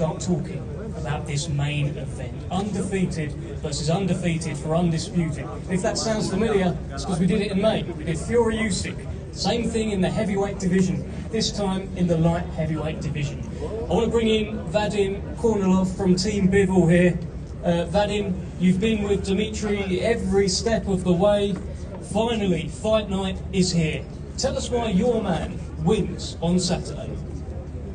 Start talking about this main event. Undefeated versus undefeated for undisputed. If that sounds familiar, it's because we did it in May. We did Fury Usyk. Same thing in the heavyweight division, this time in the light heavyweight division. I want to bring in Vadim Kornilov from Team Bivol here. Vadim, you've been with Dmitry every step of the way. Finally, fight night is here. Tell us why your man wins on Saturday.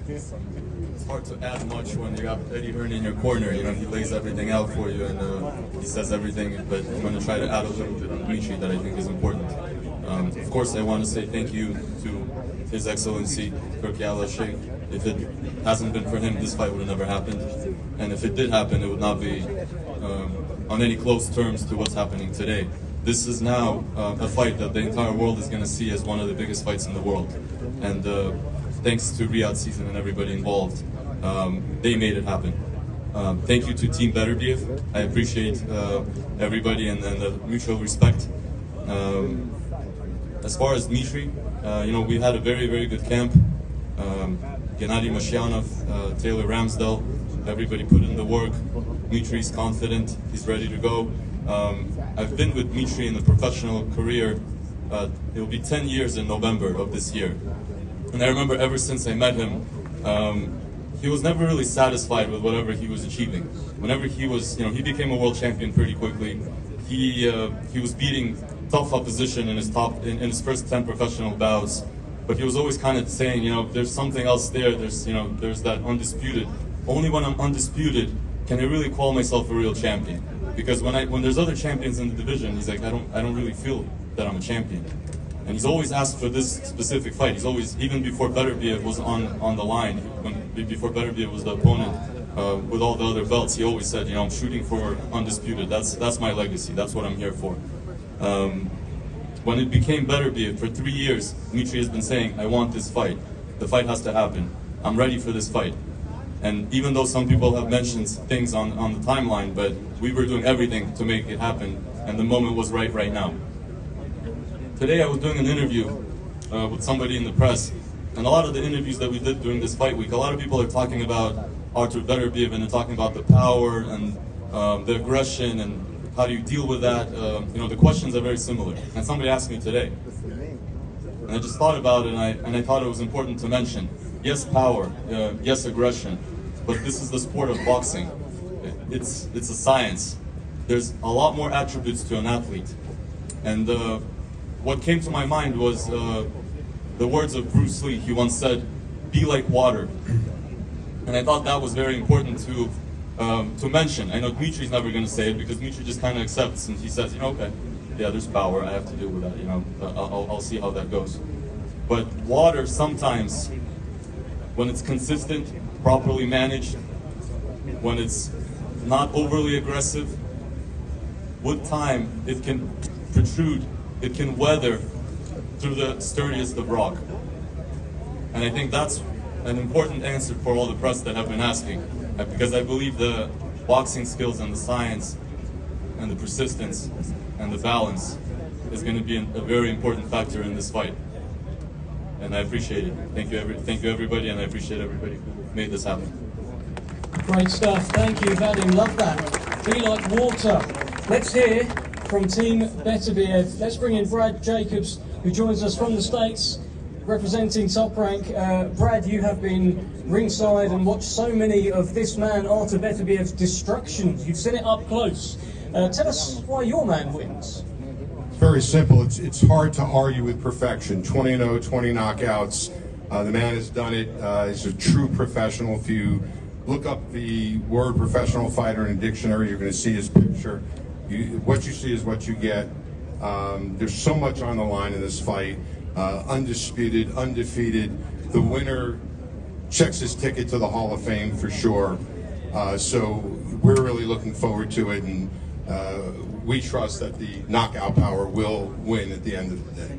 It's hard to add much when you have Eddie Hearn in your corner. You know, he lays everything out for you and he says everything, but I'm going to try to add a little bit on Dmitry that I think is important. Of course, I want to say thank you to His Excellency Turkiala Sheikh. If it hasn't been for him, this fight would have never happened. And if it did happen, it would not be on any close terms to what's happening today. This is now a fight that the entire world is going to see as one of the biggest fights in the world. And thanks to Riyadh season and everybody involved, they made it happen. Thank you to Team Beterbiev. I appreciate everybody and the mutual respect. As far as Dmitry, you know, we had a very, very good camp. Gennady Mashyanov, Taylor Ramsdell, everybody put in the work. Dmitry's confident, he's ready to go. I've been with Dmitry in a professional career. It will be 10 years in November of this year. And I remember ever since I met him, he was never really satisfied with whatever he was achieving. Whenever he was, you know, he became a world champion pretty quickly. He was beating tough opposition in his first 10 professional bouts, but he was always kind of saying, you know, there's something else there. There's, you know, there's that undisputed. Only when I'm undisputed can I really call myself a real champion. Because when there's other champions in the division, he's like, I don't really feel that I'm a champion. And he's always asked for this specific fight. He's always, even before Beterbiev was on the line, before Beterbiev was the opponent, with all the other belts, he always said, you know, I'm shooting for undisputed. That's my legacy. That's what I'm here for. When it became Beterbiev, for 3 years, Dmitry has been saying, I want this fight. The fight has to happen. I'm ready for this fight. And even though some people have mentioned things on the timeline, but we were doing everything to make it happen, and the moment was right now. Today I was doing an interview with somebody in the press, and a lot of the interviews that we did during this fight week, a lot of people are talking about Artur Beterbiev and they're talking about the power and the aggression and how do you deal with that. You know, the questions are very similar. And somebody asked me today, and I just thought about it, and I thought it was important to mention. Yes, power, yes, aggression, but this is the sport of boxing. It's a science. There's a lot more attributes to an athlete. And what came to my mind was the words of Bruce Lee. He once said, "Be like water." And I thought that was very important to mention. I know Dmitry's never going to say it because Dmitry just kind of accepts and he says, you know, okay, yeah, there's power. I have to deal with that. You know, I'll see how that goes. But water sometimes, when it's consistent, properly managed, when it's not overly aggressive, with time it can protrude, it can weather through the sturdiest of rock. And I think that's an important answer for all the press that have been asking, because I believe the boxing skills and the science and the persistence and the balance is going to be a very important factor in this fight. And I appreciate it. Thank you everybody, and I appreciate everybody who made this happen. Great stuff. Thank you, Vadim. Love that. Be like water. Let's hear from Team Beterbiev. Let's bring in Brad Jacobs, who joins us from the States, representing Top Rank. Brad, you have been ringside and watched so many of this man, Artur Beterbiev's destructions. You've seen it up close. Tell us why your man wins. Very simple. It's hard to argue with perfection. 20-0, 20 knockouts. The man has done it. He's a true professional. If you look up the word professional fighter in a dictionary, you're going to see his picture. What you see is what you get. There's so much on the line in this fight. Undisputed, undefeated. The winner checks his ticket to the Hall of Fame for sure. So we're really looking forward to it, and we trust that the knockout power will win at the end of the day.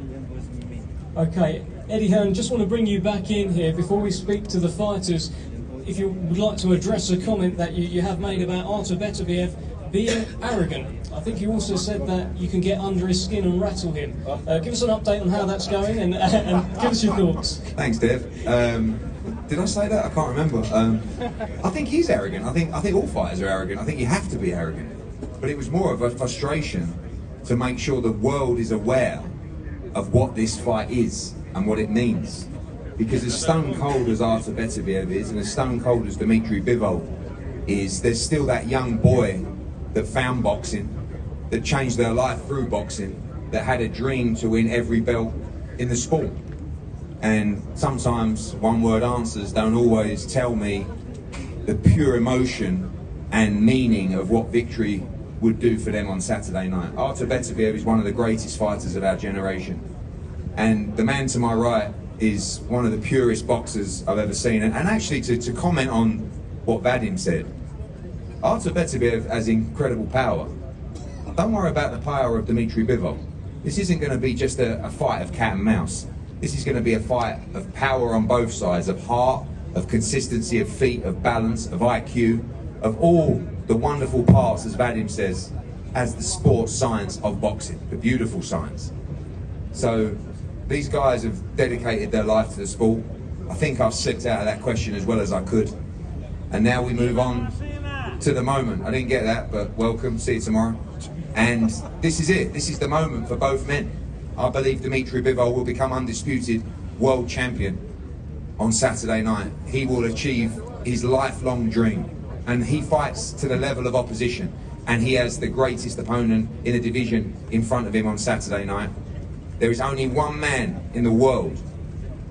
Okay, Eddie Hearn, just want to bring you back in here before we speak to the fighters. If you would like to address a comment that you have made about Artur Beterbiev being arrogant. I think you also said that you can get under his skin and rattle him. Give us an update on how that's going and give us your thoughts. Thanks, Dave. Did I say that? I can't remember. I think he's arrogant. I think all fighters are arrogant. I think you have to be arrogant. But it was more of a frustration to make sure the world is aware of what this fight is and what it means. Because as stone cold as Artur Beterbiev is, and as stone cold as Dmitry Bivol is, there's still that young boy that found boxing, that changed their life through boxing, that had a dream to win every belt in the sport. And sometimes one-word answers don't always tell me the pure emotion and meaning of what victory would do for them on Saturday night. Artur Beterbiev is one of the greatest fighters of our generation. And the man to my right is one of the purest boxers I've ever seen. And actually, to comment on what Vadim said, Artur Beterbiev has incredible power. Don't worry about the power of Dmitry Bivol. This isn't going to be just a fight of cat and mouse. This is going to be a fight of power on both sides, of heart, of consistency, of feet, of balance, of IQ, of all the wonderful parts, as Vadim says, as the sports science of boxing, the beautiful science. So these guys have dedicated their life to the sport. I think I've slipped out of that question as well as I could. And now we move on to the moment. I didn't get that, but welcome, see you tomorrow. And this is it. This is the moment for both men. I believe Dmitry Bivol will become undisputed world champion on Saturday night. He will achieve his lifelong dream, and he fights to the level of opposition, and he has the greatest opponent in the division in front of him on Saturday night. There is only one man in the world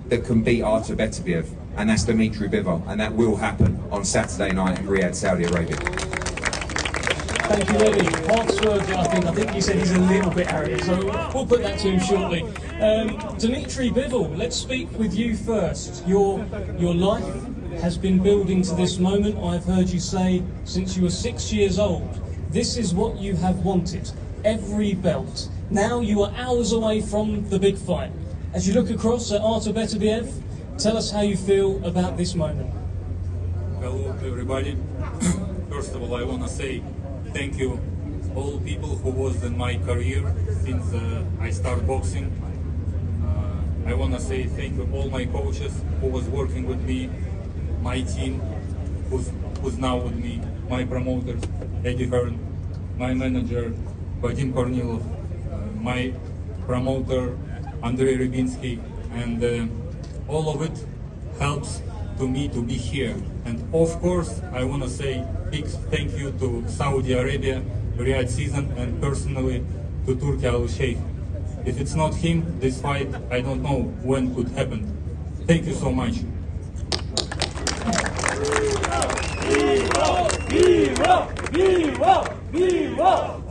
that can beat Artur Beterbiev, and that's Dmitry Bivol, and that will happen on Saturday night in Riyadh, Saudi Arabia. Thank you, Eddie. Mark's words, I think you said he's a little bit arrogant, so we'll put that to him shortly. Dmitry Bivol, let's speak with you first. Your life has been building to this moment. I've heard you say since you were 6 years old, this is what you have wanted, every belt. Now you are hours away from the big fight. As you look across at Artur Beterbiev, tell us how you feel about this moment. Hello everybody. First of all, I want to say thank you all people who was in my career since I started boxing. I want to say thank you all my coaches who was working with me, my team who's now with me, my promoters, Eddie Hearn, my manager, Vadim Kornilov, my promoter, Andrei Rybinsky, and all of it helps to me to be here. And of course, I want to say big thank you to Saudi Arabia, Riyadh season, and personally to Turkey Al Sheikh. If it's not him, this fight, I don't know when could happen. Thank you so much.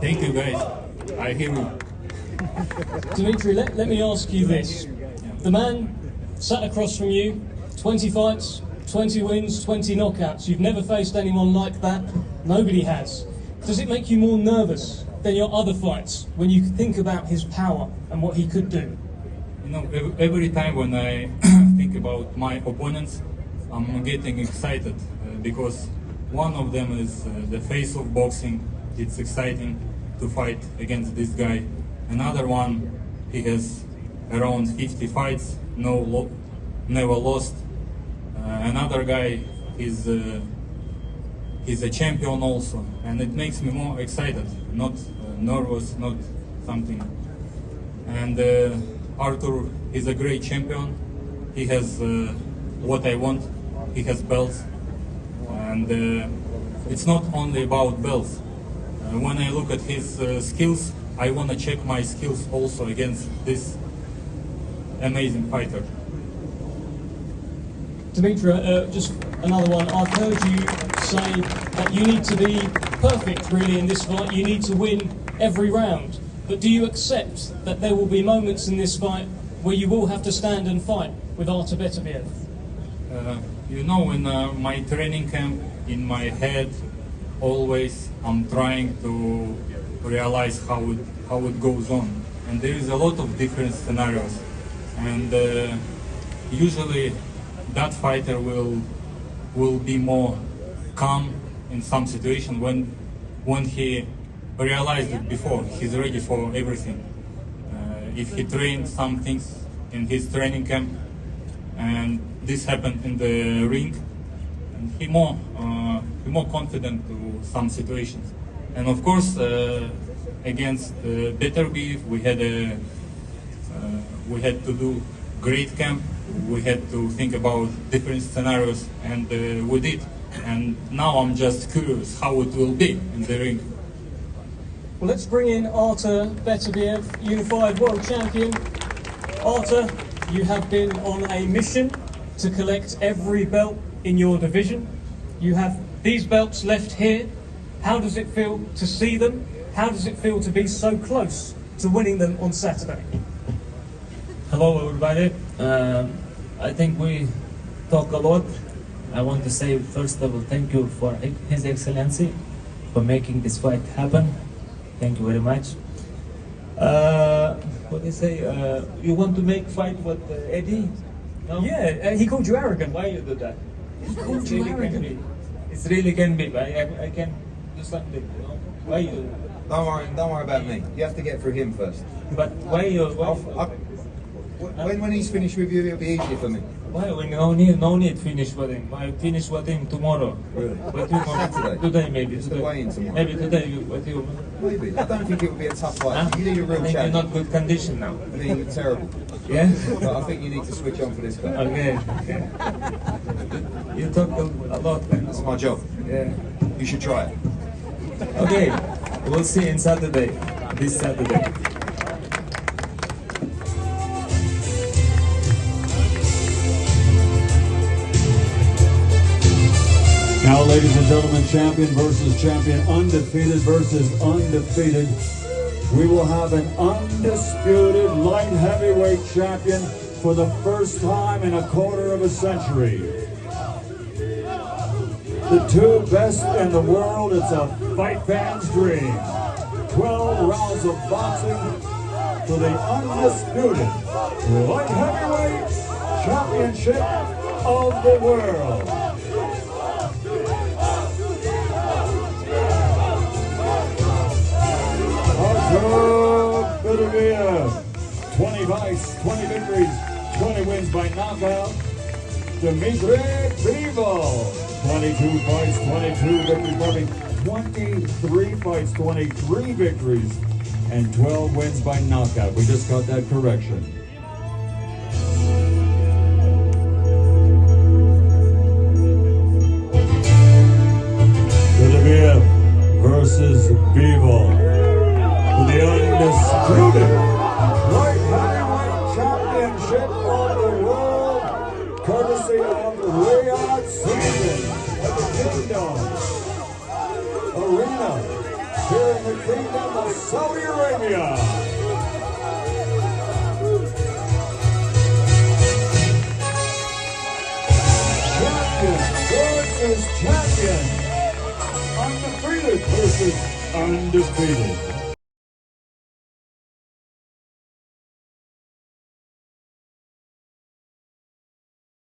Thank you guys. I hear you. Dmitry, let me ask you this. The man sat across from you, 20 fights, 20 wins, 20 knockouts. You've never faced anyone like that. Nobody has. Does it make you more nervous than your other fights when you think about his power and what he could do? You know, every time when I think about my opponents, I'm getting excited because one of them is the face of boxing. It's exciting to fight against this guy. Another one, he has around 50 fights, never lost. Another guy is he's a champion also, and it makes me more excited, not nervous, not something. And Artur is a great champion. He has what I want. He has belts, and it's not only about belts. When I look at his skills, I want to check my skills also against this amazing fighter. Dmitry, just another one. I've heard you say that you need to be perfect really in this fight. You need to win every round. But do you accept that there will be moments in this fight where you will have to stand and fight with Artur Beterbiev? You know, in my training camp, in my head, always I'm trying to realize how it goes on. And there is a lot of different scenarios. And usually that fighter will be more calm in some situation when he realized it before. He's ready for everything. If he trained some things in his training camp, and this happened in the ring, and he more confident to some situations. And of course, against Beterbiev, we had to do great camp. We had to think about different scenarios, and we did. And now I'm just curious how it will be in the ring. Well, let's bring in Artur Beterbiev, unified world champion. Artur, you have been on a mission to collect every belt in your division. You have these belts left here. How does it feel to see them? How does it feel to be so close to winning them on Saturday? Hello everybody. I think we talk a lot. I want to say first of all thank you for His Excellency for making this fight happen. Thank you very much. What do you say? You want to make fight with Eddie? No? Yeah, he called you arrogant. Why you do that? He called you arrogant. It really can be. I can do something. You know? Why you? Don't worry about me. You have to get through him first. But why you? When he's finished with you, it'll be easier for me. Why? We no need finish with him. I finish with him tomorrow. Really? But you Saturday? Today maybe. It's the weigh-in tomorrow. Maybe today with you. Maybe. I don't think it would be a tough fight. Huh? You need a real I think you're challenge. not good condition now. I think you're terrible. Yeah? But I think you need to switch on for this guy. Okay. You talk a lot then. That's my job. Yeah. You should try it. Okay. We'll see in Saturday. This Saturday. Now, ladies and gentlemen, champion versus champion, undefeated versus undefeated. We will have an undisputed light heavyweight champion for the first time in a quarter of a century. The two best in the world, it's a fight fan's dream. 12 rounds of boxing for the undisputed light heavyweight championship of the world. Artur Beterbiev, 20 fights, 20 victories, 20 wins by knockout. Dmitry Bivol, 22 fights, 22 victories, 23 fights, 23 victories, and 12 wins by knockout. We just got that correction. Beterbiev versus Bivol. The undisputed light heavyweight championship of the world, courtesy of Riyadh Citizen of the Kingdom Arena here in the Kingdom of Saudi Arabia. Champion versus champion, undefeated versus undefeated.